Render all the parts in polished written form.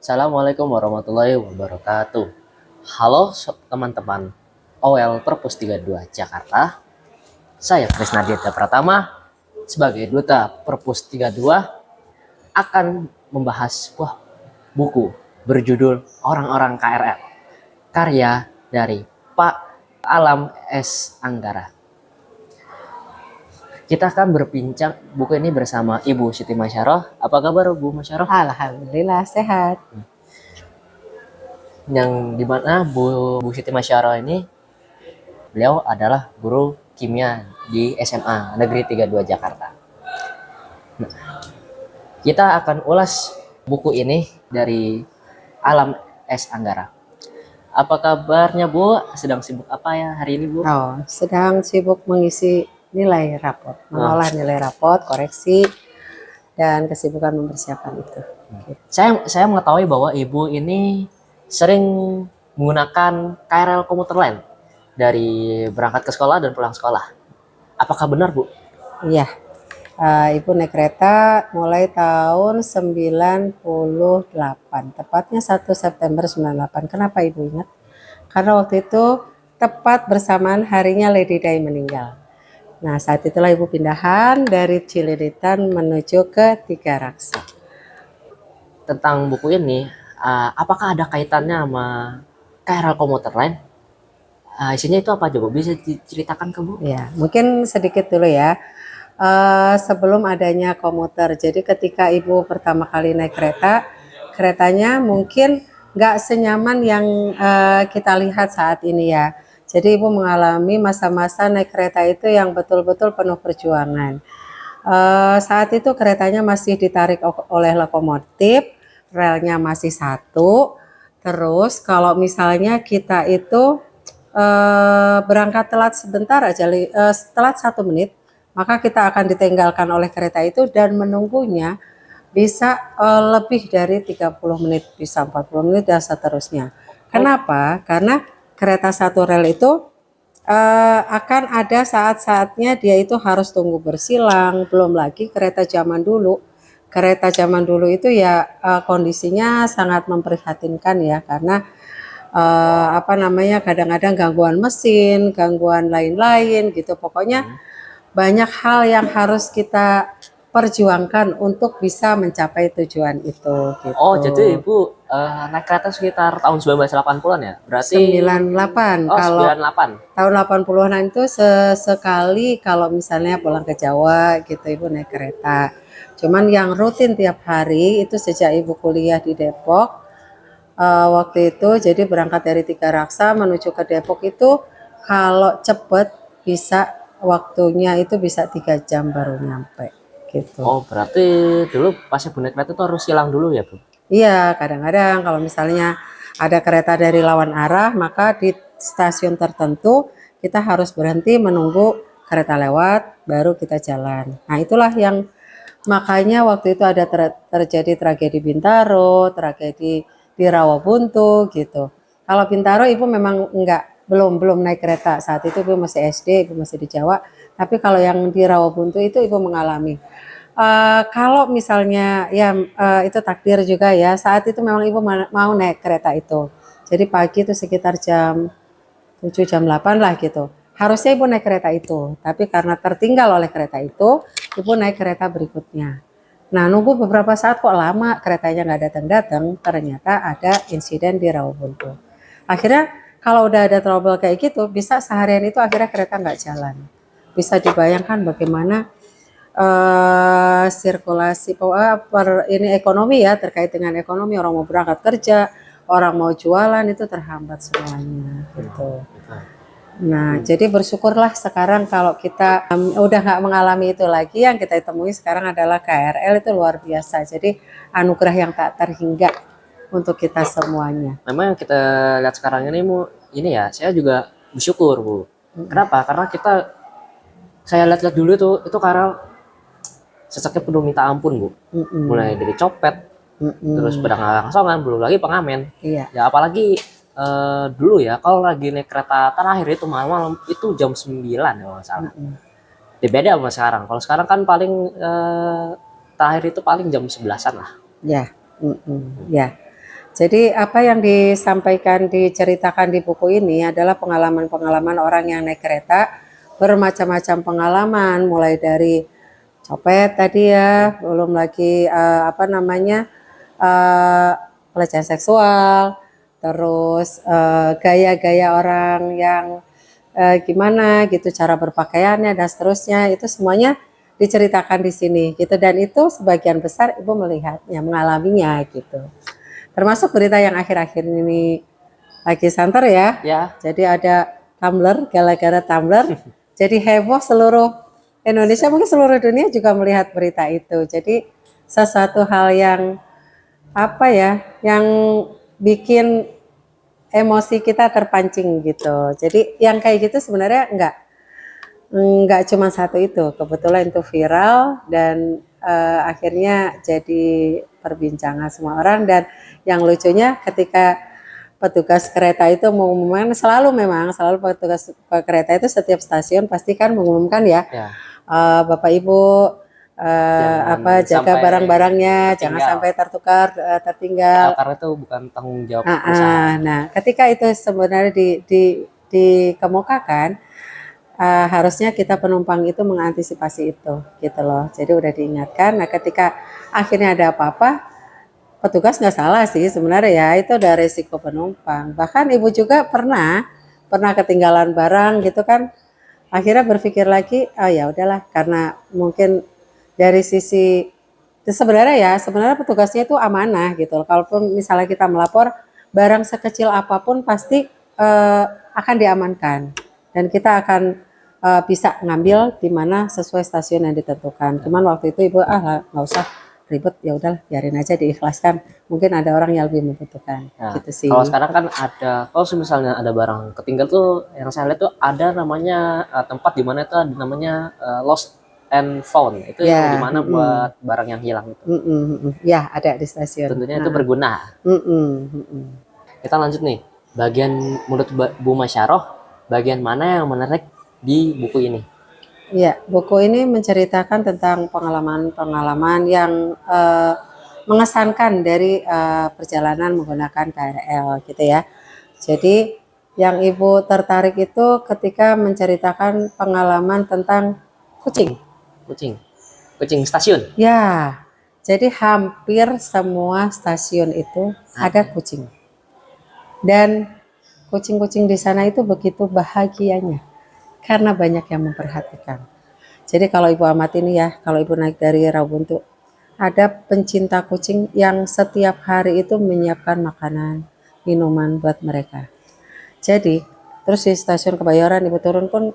Assalamualaikum warahmatullahi wabarakatuh. Halo teman-teman OL Perpus 32 Jakarta. Saya Krisna Dieta Pratama sebagai Duta Perpus 32 akan membahas sebuah buku berjudul Orang-orang KRL, karya dari Pak Alam S. Anggara. Kita akan berbincang buku ini bersama Ibu Siti Masyaroh. Apa kabar Bu Masyaroh? Alhamdulillah sehat. Yang dimana Bu Siti Masyaroh ini, beliau adalah guru kimia di SMA Negeri 32 Jakarta. Nah, kita akan ulas buku ini dari Alam S. Anggara. Apa kabarnya Bu? Sedang sibuk apa ya hari ini Bu? Sedang sibuk mengisi nilai raport, mengolah nilai raport, koreksi, dan kesibukan mempersiapkan itu. Saya mengetahui bahwa Ibu ini sering menggunakan KRL komuter lain dari berangkat ke sekolah dan pulang sekolah. Apakah benar Bu? Iya, Ibu naik kereta mulai tahun 98, tepatnya 1 September 98. Kenapa Ibu ingat? Karena waktu itu tepat bersamaan harinya Lady Day meninggal. Nah, saat itulah Ibu pindahan dari Cililitan menuju ke Tiga Raksa. Tentang buku ini, apakah ada kaitannya sama KRL komuter lain? Isinya itu apa coba? Bisa diceritakan ke Bu? Ya, mungkin sedikit dulu ya. Sebelum adanya komuter, jadi ketika Ibu pertama kali naik kereta, keretanya mungkin nggak senyaman yang kita lihat saat ini ya. Jadi Ibu mengalami masa-masa naik kereta itu yang betul-betul penuh perjuangan. Saat itu keretanya masih ditarik oleh lokomotif, relnya masih satu. Terus kalau misalnya kita itu berangkat telat sebentar aja, telat 1 menit, maka kita akan ditinggalkan oleh kereta itu dan menunggunya bisa lebih dari 30 menit, bisa 40 menit dan seterusnya. Kenapa? Karena kereta satu rel itu akan ada saat-saatnya dia itu harus tunggu bersilang. Belum lagi kereta zaman dulu. Kereta zaman dulu itu ya kondisinya sangat memprihatinkan ya, karena kadang-kadang gangguan mesin, gangguan lain-lain gitu. Pokoknya banyak hal yang harus kita perjuangkan untuk bisa mencapai tujuan itu gitu. Oh, jadi Ibu naik kereta sekitar tahun 1980-an ya? Berarti 98. Kalau 98. tahun 80-an itu sesekali kalau misalnya pulang ke Jawa gitu Ibu naik kereta. Cuman yang rutin tiap hari itu sejak Ibu kuliah di Depok waktu itu, jadi berangkat dari Tiga Raksa menuju ke Depok itu kalau cepet bisa waktunya itu bisa 3 jam baru nyampe gitu. Oh, berarti dulu pas Ibu naik kereta itu harus silang dulu ya Bu? Iya, kadang-kadang kalau misalnya ada kereta dari lawan arah, maka di stasiun tertentu kita harus berhenti menunggu kereta lewat, baru kita jalan. Nah, itulah yang makanya waktu itu ada terjadi tragedi Bintaro, tragedi di Rawabuntu gitu. Kalau Bintaro Ibu memang belum naik kereta. Saat itu Ibu masih SD, Ibu masih di Jawa. Tapi kalau yang di Rawabuntu itu Ibu mengalami. Kalau misalnya ya itu takdir juga ya. Saat itu memang Ibu mau naik kereta itu. Jadi pagi itu sekitar jam 7 jam 8 lah gitu. Harusnya Ibu naik kereta itu, tapi karena tertinggal oleh kereta itu, Ibu naik kereta berikutnya. Nah, nunggu beberapa saat kok lama keretanya nggak datang-datang, ternyata ada insiden di Rawabuntu. Akhirnya kalau udah ada trouble kayak gitu, bisa seharian itu akhirnya kereta nggak jalan. Bisa dibayangkan bagaimana sirkulasi ini ekonomi ya, terkait dengan ekonomi, orang mau berangkat kerja, orang mau jualan itu terhambat semuanya gitu. Nah, jadi bersyukurlah sekarang kalau kita udah nggak mengalami itu lagi. Yang kita temui sekarang adalah KRL, itu luar biasa. Jadi anugerah yang tak terhingga untuk kita semuanya. Memang yang kita lihat sekarang ini ya, saya juga bersyukur Bu. Kenapa? Karena saya lihat-lihat dulu itu KRL sesaknya penuh minta ampun Bu. Mulai dari copet, terus pedang asongan, belum lagi pengamen. Iya. Ya apalagi dulu ya, kalau lagi naik kereta terakhir itu malam-malam itu jam 9 ya kalau nggak salah. Beda sama sekarang. Kalau sekarang kan paling terakhir itu paling jam 11-an lah. Ya, ya. Jadi apa yang disampaikan, diceritakan di buku ini adalah pengalaman-pengalaman orang yang naik kereta, bermacam-macam pengalaman, mulai dari copet tadi ya, belum lagi apa namanya pelecehan seksual, terus gaya-gaya orang yang gimana gitu, cara berpakaiannya dan seterusnya, itu semuanya diceritakan di sini gitu, dan itu sebagian besar ibu melihatnya, mengalaminya gitu. Termasuk berita yang akhir-akhir ini lagi santer ya. Ya, Jadi ada Tumblr, gara-gara Tumblr, jadi heboh seluruh Indonesia, mungkin seluruh dunia juga melihat berita itu. Jadi sesuatu hal yang apa ya, yang bikin emosi kita terpancing gitu. Jadi yang kayak gitu sebenarnya enggak cuma satu itu, kebetulan itu viral dan akhirnya jadi perbincangan semua orang. Dan yang lucunya ketika petugas kereta itu mengumumkan, selalu petugas kereta itu setiap stasiun pasti kan mengumumkan ya, ya. Bapak Ibu Jangan jaga sampai barang-barangnya, jangan tertinggal. sampai tertukar, tertinggal. Karena itu bukan tanggung jawab perusahaan. Nah, ketika itu sebenarnya dikemukakan, harusnya kita penumpang itu mengantisipasi itu, gitu loh. Jadi udah diingatkan. Nah, ketika akhirnya ada apa-apa, petugas nggak salah sih sebenarnya ya, itu udah resiko penumpang. Bahkan ibu juga pernah ketinggalan barang gitu kan. Akhirnya berpikir lagi, oh ya udahlah, karena mungkin dari sisi sebenarnya petugasnya itu amanah gitu. Kalaupun misalnya kita melapor, barang sekecil apapun pasti akan diamankan dan kita akan bisa ngambil di mana sesuai stasiun yang ditentukan. Cuman waktu itu ibu nggak usah ribet, ya udahlah biarin aja, diikhlaskan. Mungkin ada orang yang lebih membutuhkan. Nah, Gitu sih. kalau sekarang kan ada, kalau misalnya ada barang ketinggal tuh, yang saya lihat tuh ada namanya tempat di mana itu ada namanya lost and found. Itu Ya, di mana buat barang yang hilang itu. Ya, ada di stasiun. Tentunya itu berguna. Kita lanjut nih, bagian menurut Bu Masyaroh, bagian mana yang menarik di buku ini? Ya, buku ini menceritakan tentang pengalaman-pengalaman yang mengesankan dari perjalanan menggunakan KRL gitu ya. Jadi yang ibu tertarik itu ketika menceritakan pengalaman tentang kucing. Kucing stasiun. Ya, jadi hampir semua stasiun itu ada kucing. Dan kucing-kucing di sana itu begitu bahagianya karena banyak yang memperhatikan. Jadi kalau ibu amati ini ya, kalau ibu naik dari Rawabuntu, ada pencinta kucing yang setiap hari itu menyiapkan makanan, minuman buat mereka. Jadi terus di stasiun Kebayoran ibu turun pun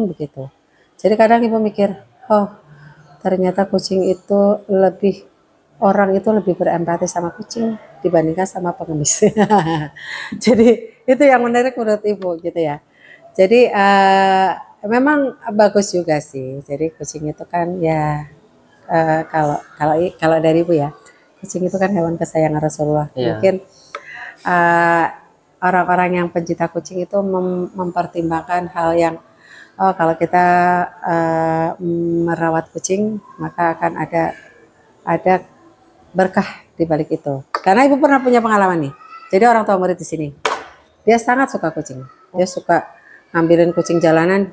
begitu. Jadi kadang ibu mikir, oh ternyata kucing itu orang itu lebih berempati sama kucing dibandingkan sama pengemis. Jadi itu yang menarik menurut ibu gitu ya. Jadi memang bagus juga sih. Jadi kucing itu kan ya kalau dari ibu ya, kucing itu kan hewan kesayangan Rasulullah. Iya. Mungkin orang-orang yang pencinta kucing itu mempertimbangkan hal yang kalau kita merawat kucing maka akan ada berkah di balik itu. Karena ibu pernah punya pengalaman nih. Jadi orang tua murid di sini, dia sangat suka kucing. Dia suka ngambilin kucing jalanan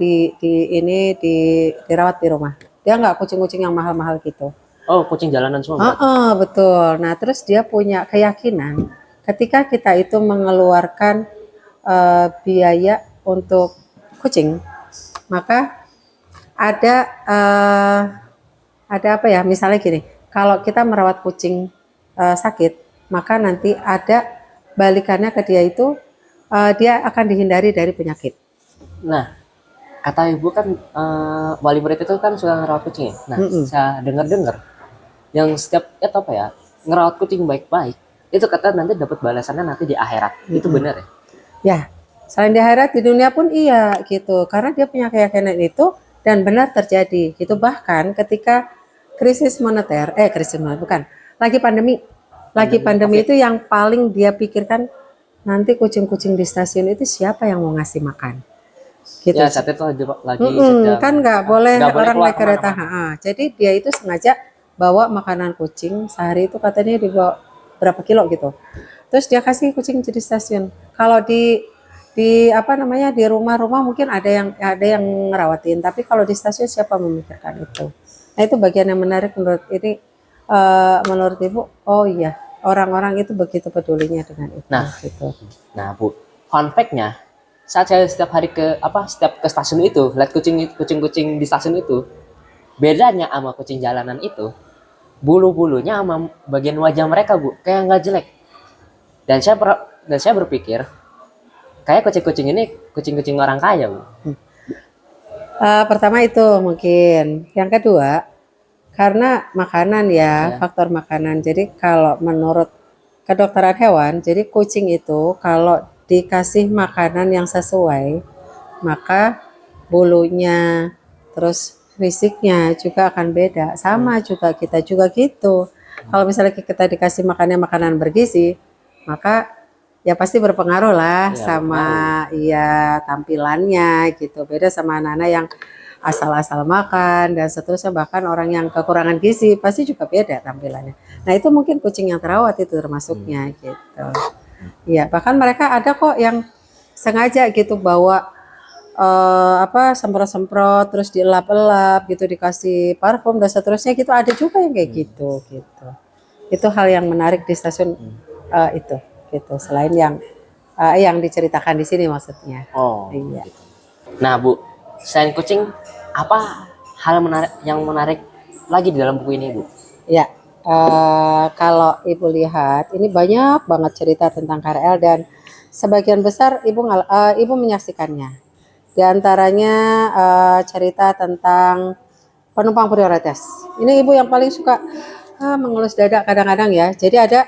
dirawat di rumah. Dia nggak kucing-kucing yang mahal-mahal gitu. Oh, kucing jalanan semua. Betul. Nah, terus dia punya keyakinan ketika kita itu mengeluarkan biaya untuk kucing, maka ada apa ya? Misalnya gini, kalau kita merawat kucing sakit, maka nanti ada balikannya ke dia itu dia akan dihindari dari penyakit. Nah, kata ibu kan wali murid itu kan suka ngerawat kucing ya. Nah, saya dengar yang setiap apa ya, ngerawat kucing baik-baik itu kata nanti dapat balasannya nanti di akhirat. Itu benar ya? Ya, selain di akhirat, di dunia pun iya gitu. Karena dia punya keyakinan itu dan benar terjadi gitu. Bahkan ketika krisis moneter, lagi pandemi itu yang paling dia pikirkan, nanti kucing-kucing di stasiun itu siapa yang mau ngasih makan gitu. Ya, saat itu lagi sedang, kan nggak boleh orang naik keluar kereta. Jadi dia itu sengaja bawa makanan kucing, sehari itu katanya dibawa berapa kilo gitu. terus dia kasih kucing di stasiun. Kalau di apa namanya di rumah-rumah mungkin ada yang ngerawatin, tapi kalau di stasiun siapa memikirkan itu. Nah itu bagian yang menarik menurut ini, menurut ibu. Oh iya, orang-orang itu begitu pedulinya dengan itu. Nah, gitu. Nah, Bu, fun fact-nya, saat saya setiap hari setiap ke stasiun itu, lihat kucing-kucing di stasiun itu, bedanya sama kucing jalanan itu, bulu-bulunya sama bagian wajah mereka, Bu, kayak nggak jelek. Dan saya berpikir, kayak kucing-kucing ini kucing-kucing orang kaya, Bu. Pertama itu mungkin. Yang kedua, karena makanan ya, Ya. faktor makanan. Jadi kalau menurut kedokteran hewan, jadi kucing itu kalau dikasih makanan yang sesuai, maka bulunya, terus fisiknya juga akan beda. Sama juga kita juga gitu. Kalau misalnya kita dikasih makanan bergizi, maka ya pasti berpengaruh lah Iya, sama ya tampilannya gitu. Beda sama anak-anak yang asal-asal makan dan seterusnya, bahkan orang yang kekurangan gizi pasti juga beda tampilannya. Nah itu mungkin kucing yang terawat itu termasuknya gitu. Ya bahkan mereka ada kok yang sengaja gitu bawa semprot-semprot terus dielap-elap gitu, dikasih parfum dan seterusnya gitu, ada juga yang kayak gitu gitu. Itu hal yang menarik di stasiun itu gitu, selain yang diceritakan di sini maksudnya. Oh. Iya. Gitu. Nah, Bu, selain kucing, apa hal yang menarik lagi di dalam buku ini, Bu? Ya, kalau ibu lihat ini banyak banget cerita tentang KRL dan sebagian besar ibu menyaksikannya. Di antaranya cerita tentang penumpang prioritas. Ini ibu yang paling suka mengelus dada kadang-kadang ya. Jadi ada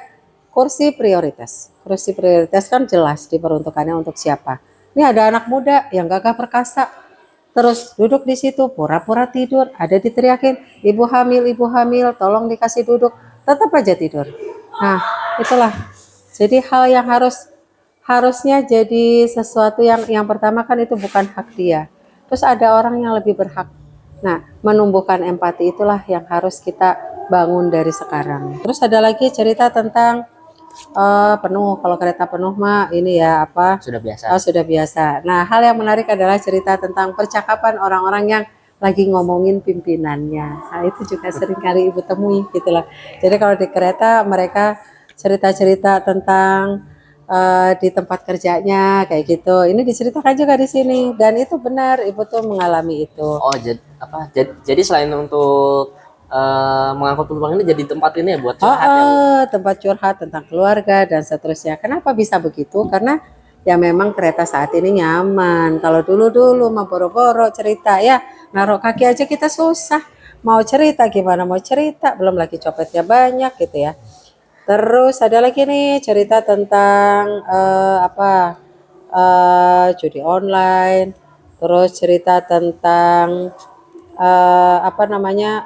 kursi prioritas. Kursi prioritas kan jelas diperuntukannya untuk siapa. Ini ada anak muda yang gagah perkasa, terus duduk di situ pura-pura tidur, ada diteriakin ibu hamil, tolong dikasih duduk, tetap aja tidur. Nah, itulah. Jadi hal yang harusnya jadi sesuatu yang pertama kan itu bukan hak dia. Terus ada orang yang lebih berhak. Nah, menumbuhkan empati itulah yang harus kita bangun dari sekarang. Terus ada lagi cerita tentang penuh. Kalau kereta penuh mah ini ya apa? Sudah biasa. Sudah biasa. Nah, hal yang menarik adalah cerita tentang percakapan orang-orang yang lagi ngomongin pimpinannya. Nah, itu juga sering kali ibu temui gitulah. Jadi kalau di kereta mereka cerita-cerita tentang di tempat kerjanya kayak gitu. Ini diceritakan juga di sini dan itu benar, ibu tuh mengalami itu. Oh, jadi selain untuk mengangkut penumpang ini jadi tempat ini ya buat curhat ya, Bu? Tempat curhat tentang keluarga dan seterusnya. Kenapa bisa begitu? Karena ya memang kereta saat ini nyaman. Kalau dulu-dulu mau boro-boro cerita ya, naruh kaki aja kita susah. Mau cerita gimana mau cerita, belum lagi copetnya banyak gitu ya. Terus ada lagi nih cerita tentang judi online. Terus cerita tentang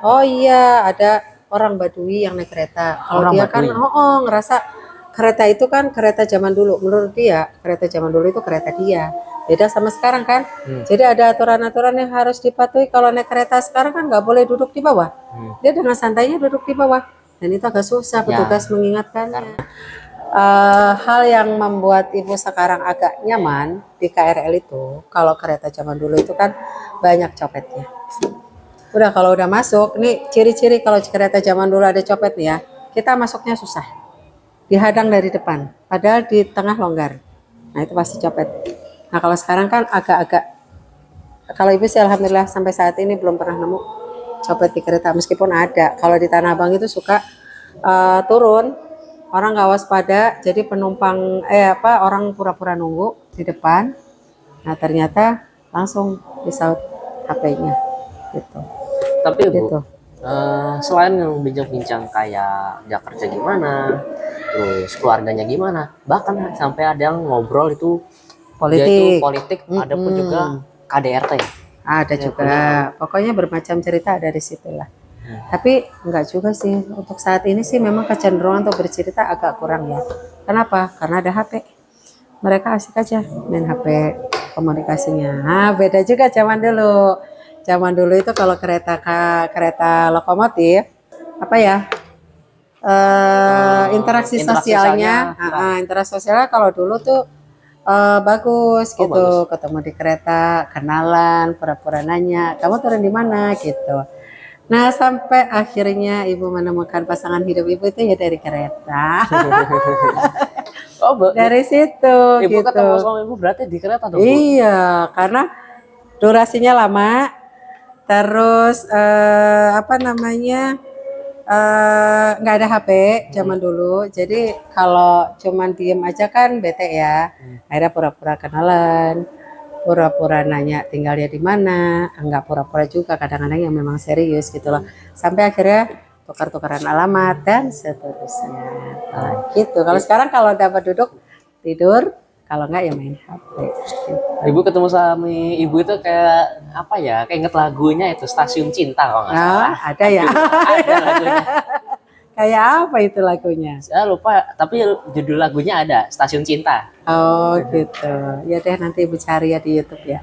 oh iya, ada orang Badui yang naik kereta. Kalau Orang dia kan Baduy. ngerasa kereta itu kan kereta zaman dulu. Menurut dia kereta zaman dulu itu kereta dia. Beda sama sekarang kan. Jadi ada aturan-aturan yang harus dipatuhi. Kalau naik kereta sekarang kan nggak boleh duduk di bawah. Dia dengan santainya duduk di bawah. Dan itu agak susah petugas mengingatkannya. Hal yang membuat ibu sekarang agak nyaman di KRL itu, kalau kereta zaman dulu itu kan banyak copetnya. Udah kalau udah masuk, nih ciri-ciri kalau kereta zaman dulu ada copet nih ya, kita masuknya susah. Dihadang dari depan, padahal di tengah longgar. Nah itu pasti copet. Nah kalau sekarang kan agak-agak, kalau ibu sih alhamdulillah sampai saat ini belum pernah nemu copet di kereta, meskipun ada. Kalau di Tanah Abang itu suka turun, orang nggak waspada, jadi penumpang orang pura-pura nunggu di depan. Nah ternyata langsung disaut HP-nya gitu. Tapi Bu, Gitu. selain yang bincang-bincang kayak dia kerja gimana, terus keluarganya gimana, bahkan sampai ada yang ngobrol itu dia itu politik, ada pun juga KDRT. Ada Ya, juga, pokoknya bermacam cerita dari situlah. Tapi enggak juga sih, untuk saat ini sih memang kecenderungan untuk bercerita agak kurang ya. Kenapa? Karena ada HP. Mereka asik aja main HP komunikasinya. Nah, beda juga zaman dulu. Zaman dulu itu kalau kereta lokomotif apa ya? interaksi interaksi sosialnya, sosialnya interaksi sosialnya kalau dulu tuh bagus Oh, gitu, bagus. ketemu di kereta, kenalan, pura-pura nanya, kamu turun di mana gitu. Nah, sampai akhirnya ibu menemukan pasangan hidup ibu itu ya dari kereta. Oh, Dari situ ibu gitu. ketemu suami ibu berarti di kereta dong, Bu? Iya, karena durasinya lama, terus apa namanya, nggak ada HP zaman dulu, jadi kalau cuman diem aja kan bete ya. Akhirnya pura-pura kenalan, pura-pura nanya tinggalnya di mana, enggak pura-pura juga, kadang-kadang yang memang serius gitu loh. Sampai akhirnya tukar-tukaran alamat dan seterusnya. Nah, gitu. Kalau sekarang kalau dapat duduk tidur, kalau enggak ya main HP. Gitu. Ibu ketemu suami ibu itu kayak apa ya? Kayak inget lagunya itu Stasiun Cinta kalau nggak salah. Ada ya. Ada lagunya. Kayak apa itu lagunya? Saya lupa, tapi judul lagunya ada Stasiun Cinta. Oh gitu. Ya deh nanti ibu cari ya di YouTube ya.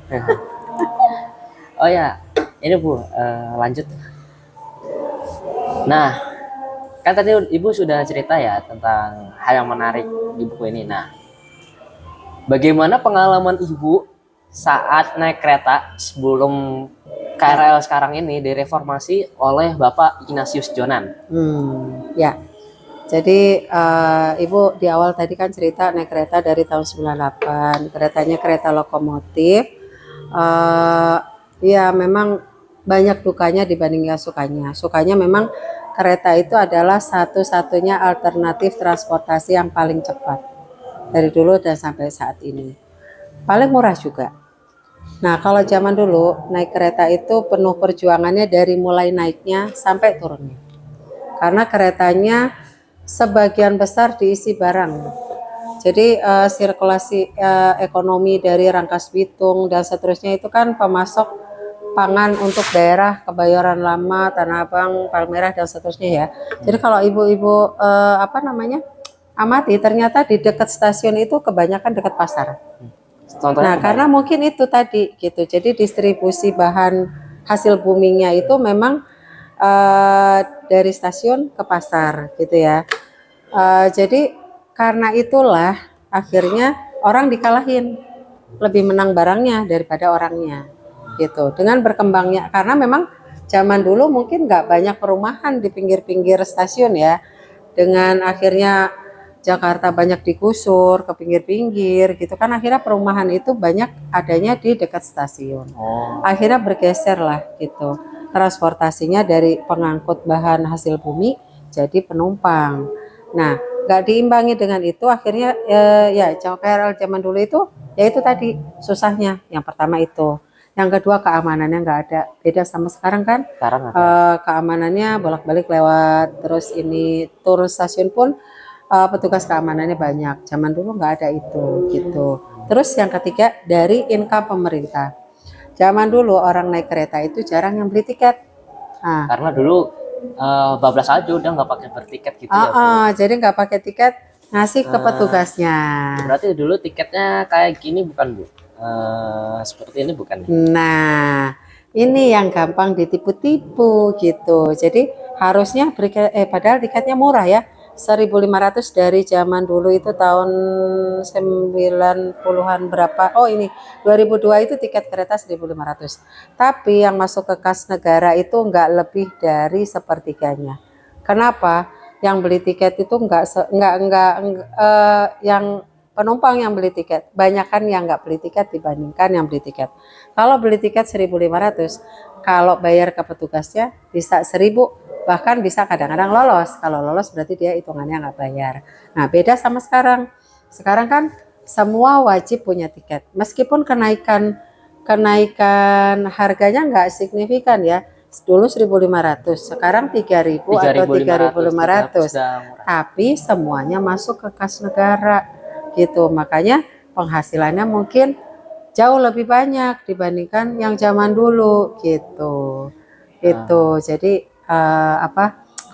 Oh ya, ini Bu, lanjut. Nah, kan tadi Ibu sudah cerita ya tentang hal yang menarik di buku ini. Nah, bagaimana pengalaman Ibu saat naik kereta sebelum KRL sekarang ini direformasi oleh Bapak Ignatius Jonan? Ya. Jadi ibu di awal tadi kan cerita naik kereta dari tahun 98, keretanya kereta lokomotif. Ya memang banyak dukanya dibanding yang sukanya. Sukanya memang kereta itu adalah satu-satunya alternatif transportasi yang paling cepat dari dulu dan sampai saat ini. Paling murah juga. Nah, kalau zaman dulu naik kereta itu penuh perjuangannya dari mulai naiknya sampai turunnya. Karena keretanya sebagian besar diisi barang. Jadi sirkulasi ekonomi dari Rangkas Bitung dan seterusnya itu kan pemasok pangan untuk daerah Kebayoran Lama, Tanah Abang, Palmerah dan seterusnya ya. Jadi kalau ibu-ibu apa namanya amati, ternyata di dekat stasiun itu kebanyakan dekat pasar. Contohnya Nah, karena mungkin itu tadi gitu. Jadi distribusi bahan hasil boomingnya itu memang dari stasiun ke pasar gitu ya. Jadi karena itulah akhirnya orang dikalahin, lebih menang barangnya daripada orangnya gitu. Dengan berkembangnya, karena memang zaman dulu mungkin nggak banyak perumahan di pinggir-pinggir stasiun ya. Dengan akhirnya Jakarta banyak digusur ke pinggir-pinggir gitu kan, akhirnya perumahan itu banyak adanya di dekat stasiun. Akhirnya bergeser lah gitu transportasinya dari pengangkut bahan hasil bumi jadi penumpang. Nah, nggak diimbangi dengan itu akhirnya ya KRL zaman dulu itu ya itu tadi susahnya. Yang pertama itu, yang kedua keamanannya nggak ada, beda sama sekarang kan. sekarang Keamanannya bolak-balik lewat, terus ini turun stasiun pun petugas keamanannya banyak. Zaman dulu nggak ada itu gitu. Terus yang ketiga dari income pemerintah. Zaman dulu orang naik kereta itu jarang yang beli tiket. Nah, karena dulu bablas aja udah nggak pakai bertiket gitu ya, Bu. jadi nggak pakai tiket, ngasih ke petugasnya. Berarti dulu tiketnya kayak gini bukan, Bu? Seperti ini bukan? Nah, ini yang gampang ditipu-tipu gitu. Jadi harusnya padahal tiketnya murah ya. 1.500 dari zaman dulu itu tahun 90-an berapa? Oh ini 2002 itu tiket kereta 1.500. Tapi yang masuk ke kas negara itu enggak lebih dari sepertiganya. Kenapa? Yang beli tiket itu yang penumpang yang beli tiket, banyakkan yang nggak beli tiket dibandingkan yang beli tiket. Kalau beli tiket 1.500, kalau bayar ke petugasnya bisa 1.000, bahkan bisa kadang-kadang lolos. Kalau lolos berarti dia hitungannya nggak bayar. Nah, beda sama sekarang. Sekarang kan semua wajib punya tiket. Meskipun kenaikan harganya nggak signifikan ya. Dulu 1.500, sekarang 3.000 atau 3.500. Tapi semuanya masuk ke kas negara gitu. Makanya penghasilannya mungkin jauh lebih banyak dibandingkan yang zaman dulu gitu. Itu. Jadi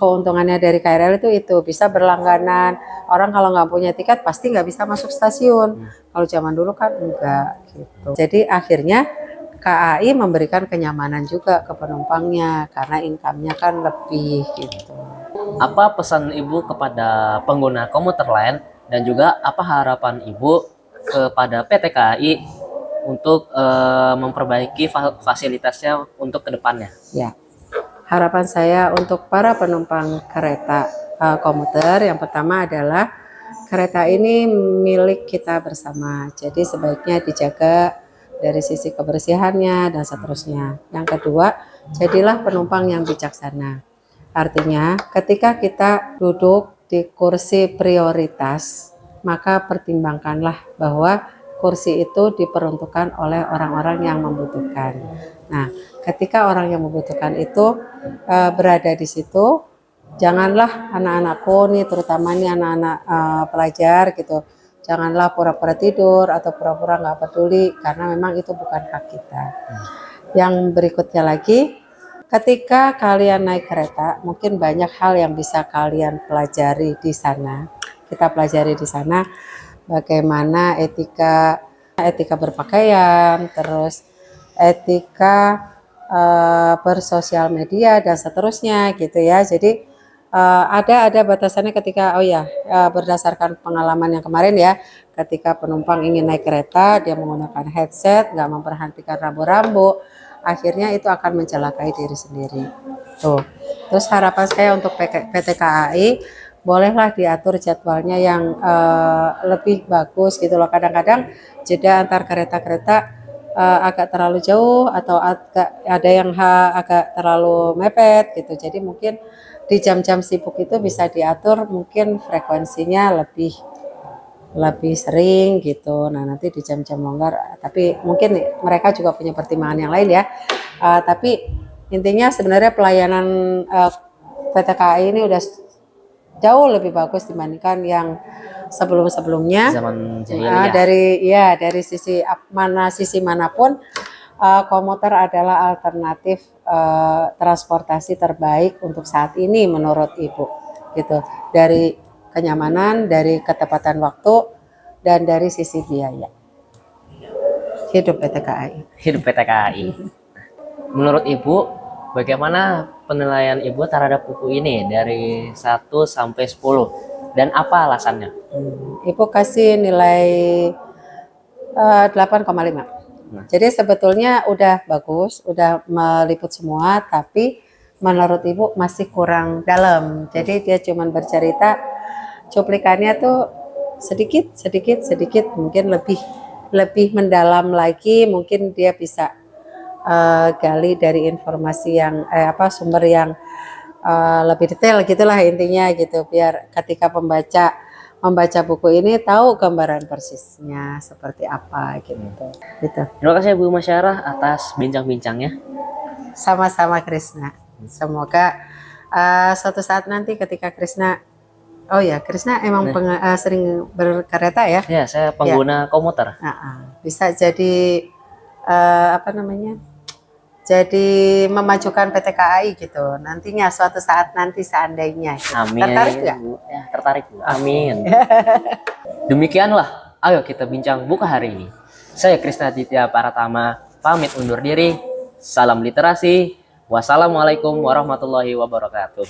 keuntungannya dari KRL itu bisa berlangganan. Orang kalau nggak punya tiket pasti nggak bisa masuk stasiun. Kalau zaman dulu kan enggak gitu. Jadi akhirnya KAI memberikan kenyamanan juga ke penumpangnya karena income-nya kan lebih gitu. Apa pesan Ibu kepada pengguna komuter lain dan juga apa harapan Ibu kepada PT KAI untuk memperbaiki fasilitasnya untuk kedepannya? Ya, harapan saya untuk para penumpang kereta komuter yang pertama adalah kereta ini milik kita bersama. Jadi sebaiknya dijaga dari sisi kebersihannya dan seterusnya. Yang kedua, jadilah penumpang yang bijaksana. Artinya, ketika kita duduk di kursi prioritas, maka pertimbangkanlah bahwa kursi itu diperuntukkan oleh orang-orang yang membutuhkan. Nah, ketika orang yang membutuhkan itu berada di situ, janganlah anak-anakku nih, terutama nih anak-anak pelajar gitu, janganlah pura-pura tidur atau pura-pura nggak peduli karena memang itu bukan hak kita. Yang berikutnya lagi, ketika kalian naik kereta, mungkin banyak hal yang bisa kalian pelajari di sana. Kita pelajari di sana bagaimana etika berpakaian, terus etika bersosial media dan seterusnya gitu ya. Jadi ada batasannya ketika berdasarkan pengalaman yang kemarin ya, ketika penumpang ingin naik kereta dia menggunakan headset, nggak memperhatikan rambu-rambu, akhirnya itu akan mencelakai diri sendiri. Tuh. Terus harapan saya untuk PT KAI, bolehlah diatur jadwalnya yang lebih bagus gitu loh. Kadang-kadang jeda antar kereta-kereta agak terlalu jauh atau ada yang agak terlalu mepet gitu. Jadi mungkin di jam-jam sibuk itu bisa diatur mungkin frekuensinya lebih sering gitu. Nah, nanti di jam-jam longgar, tapi mungkin mereka juga punya pertimbangan yang lain ya. Tapi intinya sebenarnya pelayanan PT KAI ini udah jauh lebih bagus dibandingkan yang sebelum-sebelumnya. Zaman jahiliyah. Dari sisi manapun, komuter adalah alternatif transportasi terbaik untuk saat ini menurut Ibu gitu. Dari kenyamanan, dari ketepatan waktu, dan dari sisi biaya. Hidup PT KAI. Hidup PT KAI. Menurut Ibu, bagaimana penilaian Ibu terhadap buku ini dari 1 sampai 10 dan apa alasannya? Ibu kasih nilai 8,5. Jadi sebetulnya udah bagus, udah meliput semua, tapi menurut Ibu masih kurang dalam. Jadi dia cuman bercerita, cuplikannya tuh sedikit, mungkin lebih mendalam lagi, mungkin dia bisa gali dari informasi yang sumber yang lebih detail gitulah intinya gitu, biar ketika membaca buku ini tahu gambaran persisnya seperti apa gitu. Terima kasih Bu Masyarah atas bincang-bincangnya. Sama-sama Krisna. Semoga suatu saat nanti ketika Krisna emang sering berkereta ya? Ya, saya pengguna komuter. Bisa jadi jadi memajukan PT KAI gitu. Nantinya suatu saat nanti seandainya. Gitu. Amin. Tertarik nggak? Ya, tertarik Bu. Amin. Demikianlah, ayo kita bincang buku hari ini. Saya Krisna Ditya Paratama, pamit undur diri. Salam literasi. Wassalamualaikum warahmatullahi wabarakatuh.